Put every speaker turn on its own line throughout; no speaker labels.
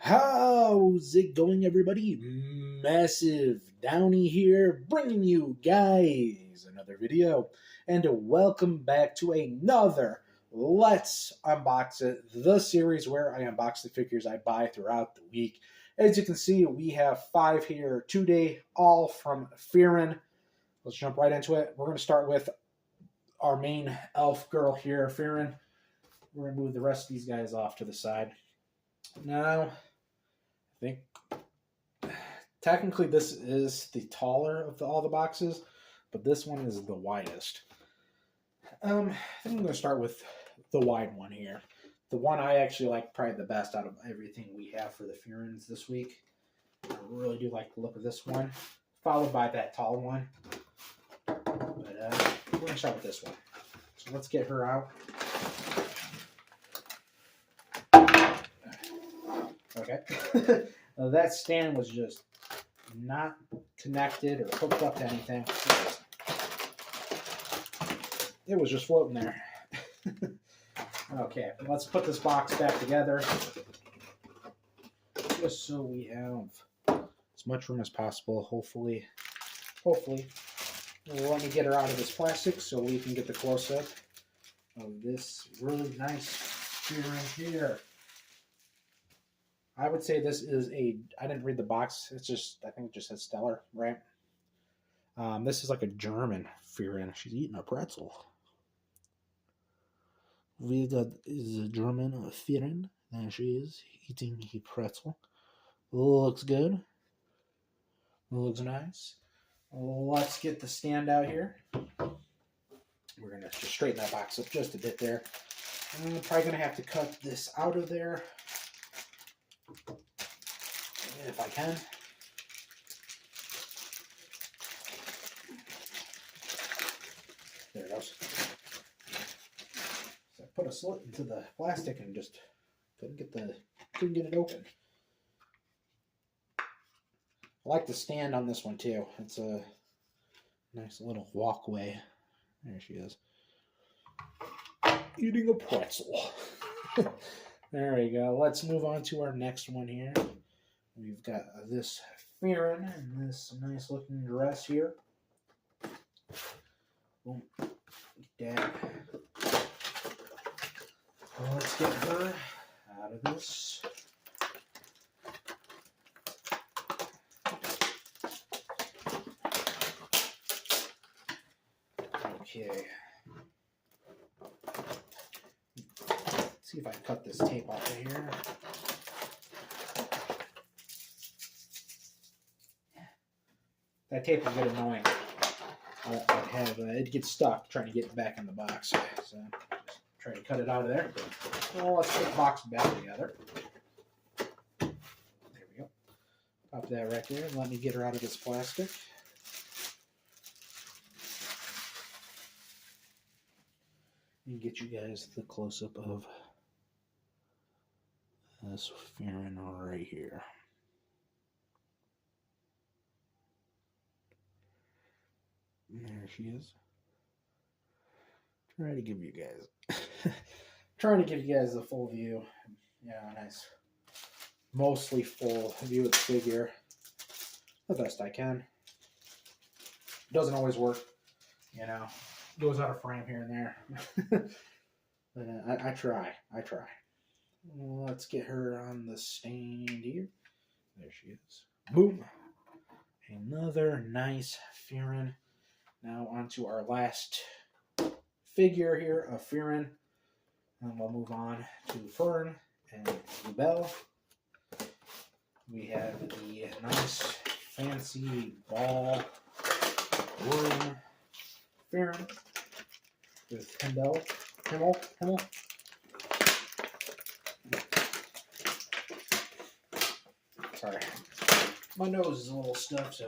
How's it going, everybody? Massive Downy here, bringing you guys another video. And welcome back to another Let's Unbox It, the series where I unbox the figures I buy throughout the week. As you can see, we have 5 here today, all from Fearin. Let's jump right into it. We're going to start with our main elf girl here, Fearin. We're going to move the rest of these guys off to the side. Now, I think technically this is the taller of all the boxes, but this one is the widest. I think I'm going to start with the wide one here. The one I actually like probably the best out of everything we have for the Fearins this week. I really do like the look of this one, followed by that tall one. But we're going to start with this one. So let's get her out. Okay. That stand was just not connected or hooked up to anything. It was just floating there. Okay, let's put this box back together just so we have as much room as possible. Hopefully, let me get her out of this plastic so we can get the close-up of this really nice figure here. I would say this is I didn't read the box. It's just, I think it just says Stellar, right? This is like a German Fearin. She's eating a pretzel. We got is a German Fearin. There she is, eating a pretzel. Looks good. Looks nice. Let's get the stand out here. We're going to just straighten that box up just a bit there. I'm probably going to have to cut this out of there, if I can. There it goes. So I put a slit into the plastic and just couldn't get it open. I like the stand on this one too. It's a nice little walkway. There she is, eating a pretzel. There we go. Let's move on to our next one here. We've got this Fearin in this nice looking dress here. Boom. Get that. Let's get her out of this. Okay. See if I can cut this tape off of here. That tape will get annoying. It gets stuck trying to get back in the box. So just try to cut it out of there. Well, let's put the box back together. There we go. Pop that right there and let me get her out of this plastic. And get you guys the close-up of this Fearin right here. There she is. Trying to give you guys the full view. Yeah, nice. Mostly full view of the figure. The best I can. Doesn't always work, you know. Goes out of frame here and there. But I try. Let's get her on the stand here. There she is. Boom. Another nice Fearin. Now on to our last figure here of Fearin. And we'll move on to Fern and Belle. We have the nice fancy ball room Fearin with Himmel. Sorry, my nose is a little stuffed, so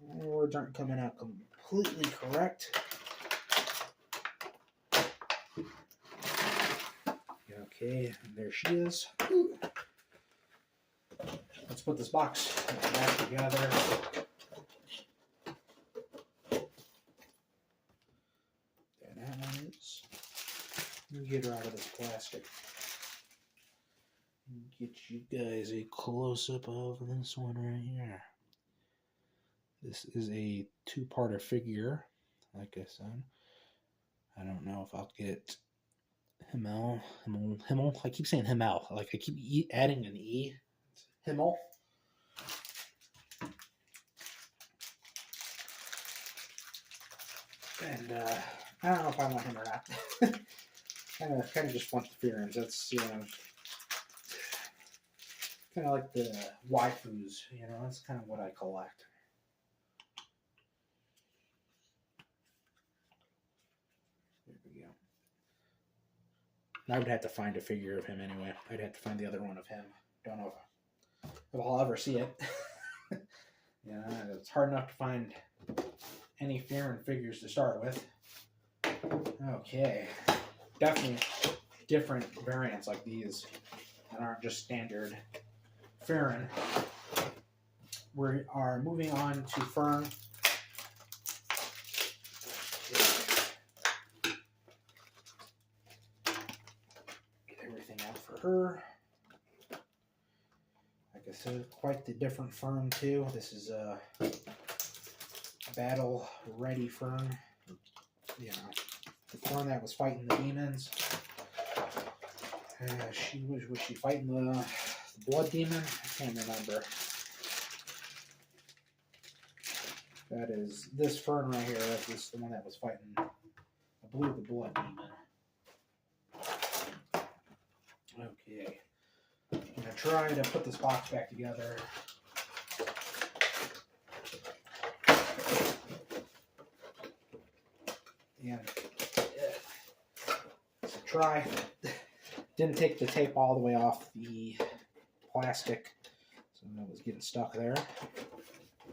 words aren't coming out completely correct. Okay, there she is. Let's put this box back together. There that one is. Let me get her out of this plastic. get you guys a close-up of this one right here. This is a two-parter figure, like I said. I don't know if I'll get Himmel. I keep saying Himmel. Like I keep adding an E. It's Himmel. And I don't know if I want him or not. kind of just want the figurines. That's kind of like the waifus. That's kind of what I collect. There we go. I would have to find a figure of him anyway. I'd have to find the other one of him. Don't know if I'll ever see it. It's hard enough to find any figures to start with. Okay. Definitely different variants like these that aren't just standard Farron. We are moving on to Fern. Get everything out for her. Like I said, quite the different Fern too. This is a battle-ready Fern. The Fern that was fighting the demons. Was she fighting the blood demon? I can't remember. That is this Fern right here. That's the one that was fighting, I believe, the blood demon. Okay. I'm going to try to put this box back together. And it's a try. Didn't take the tape all the way off the plastic, so it was getting stuck there.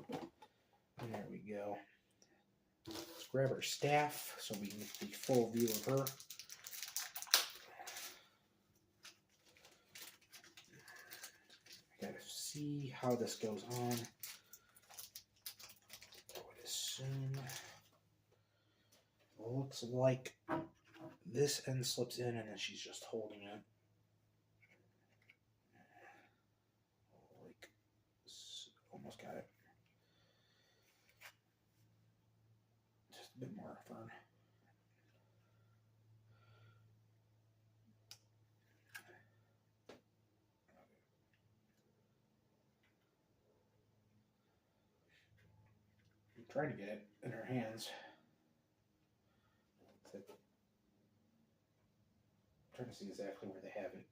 There we go. Let's grab her staff so we can get the full view of her. I gotta see how this goes on. I would assume it looks like this end slips in and then she's just holding it. Like, almost got it. Just a bit more Fern. I'm trying to get it in her hands. I'm trying to see exactly where they have it.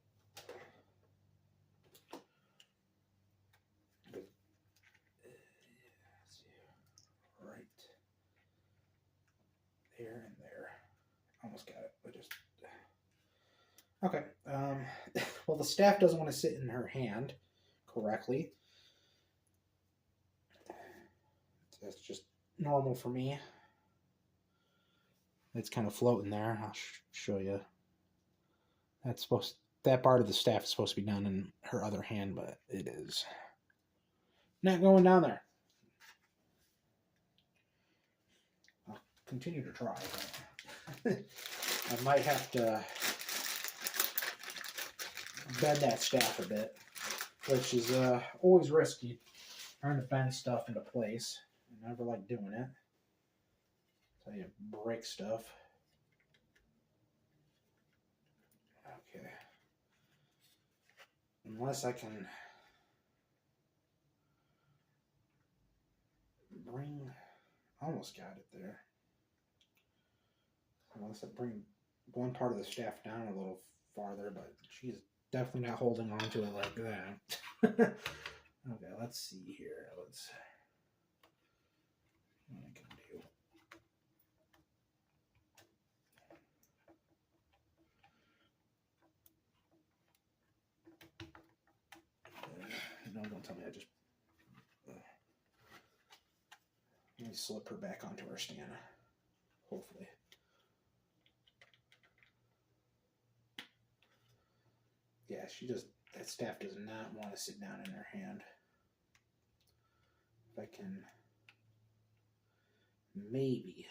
Right there and there. Almost got it. Okay. Well, the staff doesn't want to sit in her hand correctly. That's just normal for me. It's kind of floating there. I'll show you. That part of the staff is supposed to be down in her other hand, but it is not going down there. I'll continue to try. I might have to bend that staff a bit, which is always risky, trying to bend stuff into place. I never like doing it. So you break stuff. Okay. Unless I can bring, almost got it there. Unless I bring one part of the staff down a little farther, but she's definitely not holding on to it like that. Okay, let's see here. Let's what I can do. No, don't tell me I just let me slip her back onto her stand. Hopefully. Yeah, that staff does not want to sit down in her hand. If I can, maybe,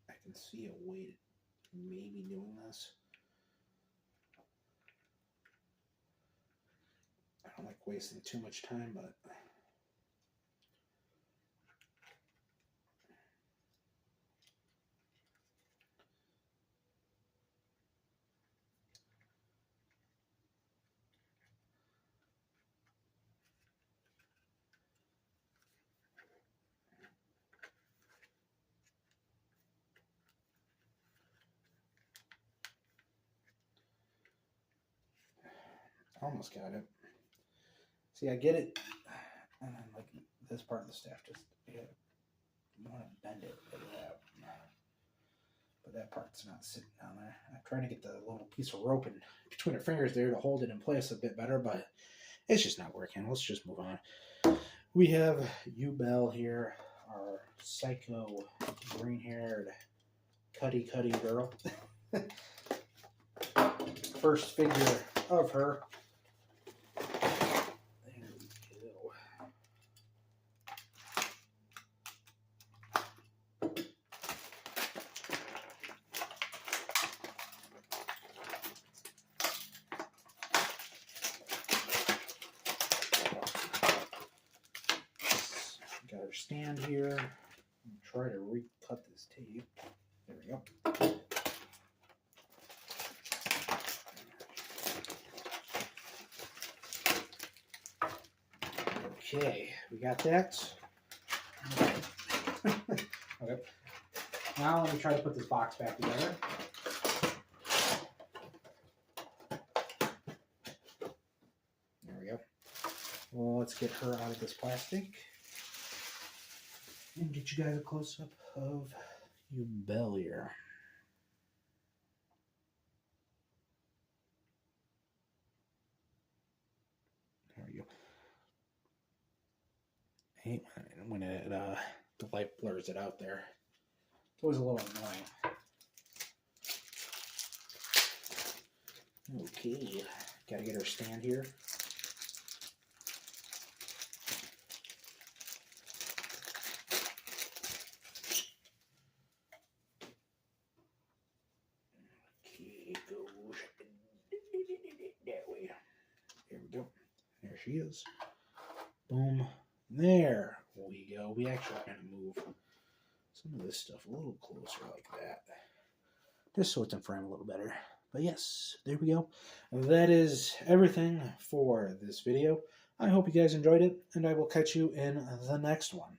I can see a way to maybe doing this. like wasting too much time, but almost got it. See, I get it, and then like this part of the staff just you want to bend it like that, but that part's not sitting down there. I'm trying to get the little piece of rope in between her fingers there to hold it in place a bit better, but it's just not working. Let's just move on. We have Belle here, our psycho green-haired cutty girl. First figure of her. There we go. Got her stand here. Try to recut this tape. There we go. Okay, we got that. Okay. Now let me try to put this box back together. There we go. Well, let's get her out of this plastic and get you guys a close-up of Belle here. There we go. I hate when it the light blurs it out there. It's always a little annoying. Okay, gotta get her stand here. Okay, go that way. There we go. There she is. Boom. There we go. We actually are going to move some of this stuff a little closer like that, just so it's in frame a little better. But yes, there we go. That is everything for this video. I hope you guys enjoyed it, and I will catch you in the next one.